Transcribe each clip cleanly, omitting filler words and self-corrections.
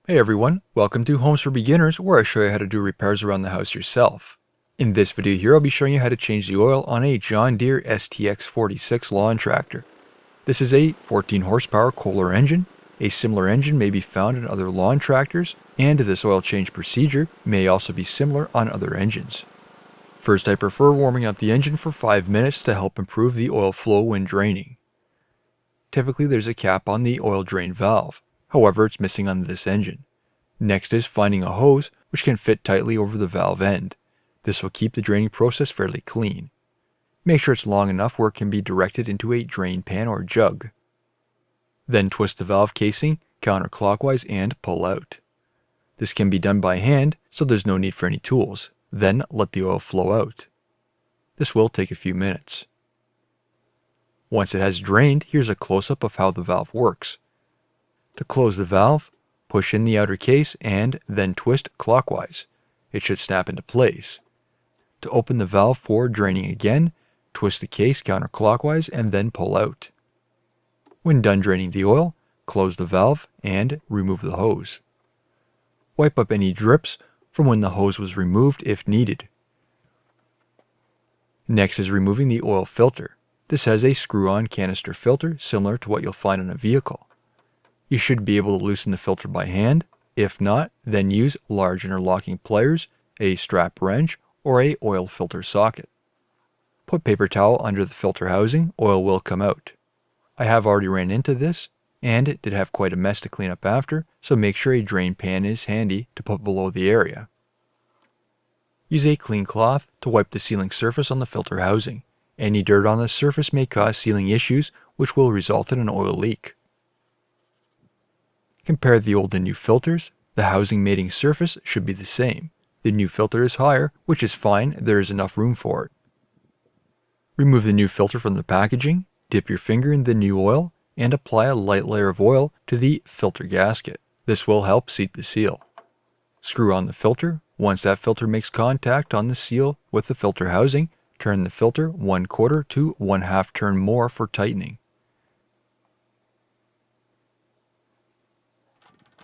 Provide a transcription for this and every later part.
Hey everyone, welcome to Homes for Beginners, where I show you how to do repairs around the house yourself. In this video here, I'll be showing you how to change the oil on a John Deere STX46 lawn tractor. This is a 14 horsepower Kohler engine. A similar engine may be found in other lawn tractors, and this oil change procedure may also be similar on other engines. First, I prefer warming up the engine for 5 minutes to help improve the oil flow when draining. Typically there's a cap on the oil drain valve. However, it's missing on this engine. Next is finding a hose which can fit tightly over the valve end. This will keep the draining process fairly clean. Make sure it's long enough where it can be directed into a drain pan or jug. Then twist the valve casing counterclockwise and pull out. This can be done by hand, so there's no need for any tools. Then let the oil flow out. This will take a few minutes. Once it has drained, here's a close-up of how the valve works. To close the valve, push in the outer case and then twist clockwise. It should snap into place. To open the valve for draining again, twist the case counterclockwise and then pull out. When done draining the oil, close the valve and remove the hose. Wipe up any drips from when the hose was removed if needed. Next is removing the oil filter. This has a screw-on canister filter similar to what you'll find on a vehicle. You should be able to loosen the filter by hand. If not, then use large interlocking pliers, a strap wrench, or a oil filter socket. Put paper towel under the filter housing, oil will come out. I have already ran into this, and it did have quite a mess to clean up after, so make sure a drain pan is handy to put below the area. Use a clean cloth to wipe the sealing surface on the filter housing. Any dirt on the surface may cause sealing issues, which will result in an oil leak. Compare the old and new filters. The housing mating surface should be the same. The new filter is higher, which is fine, there is enough room for it. Remove the new filter from the packaging, dip your finger in the new oil, and apply a light layer of oil to the filter gasket. This will help seat the seal. Screw on the filter. Once that filter makes contact on the seal with the filter housing, turn the filter 1/4 to 1/2 turn more for tightening.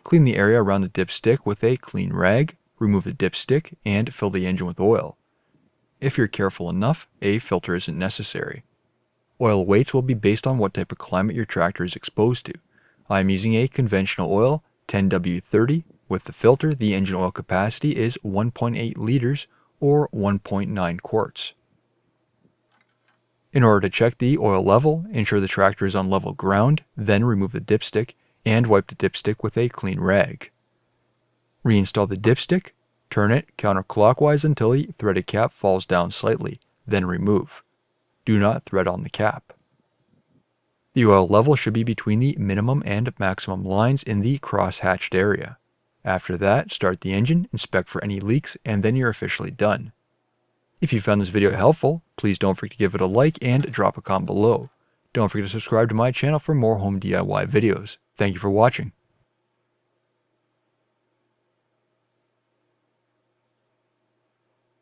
Clean the area around the dipstick with a clean rag, remove the dipstick, and fill the engine with oil. If you're careful enough, a filter isn't necessary. Oil weights will be based on what type of climate your tractor is exposed to. I'm using a conventional oil, 10W30. With the filter, the engine oil capacity is 1.8 liters or 1.9 quarts. In order to check the oil level, ensure the tractor is on level ground, then remove the dipstick and wipe the dipstick with a clean rag. Reinstall the dipstick, turn it counterclockwise until the threaded cap falls down slightly, then remove. Do not thread on the cap. The oil level should be between the minimum and maximum lines in the cross-hatched area. After that, start the engine, inspect for any leaks, and then you're officially done. If you found this video helpful, please don't forget to give it a like and drop a comment below. Don't forget to subscribe to my channel for more home DIY videos. Thank you for watching.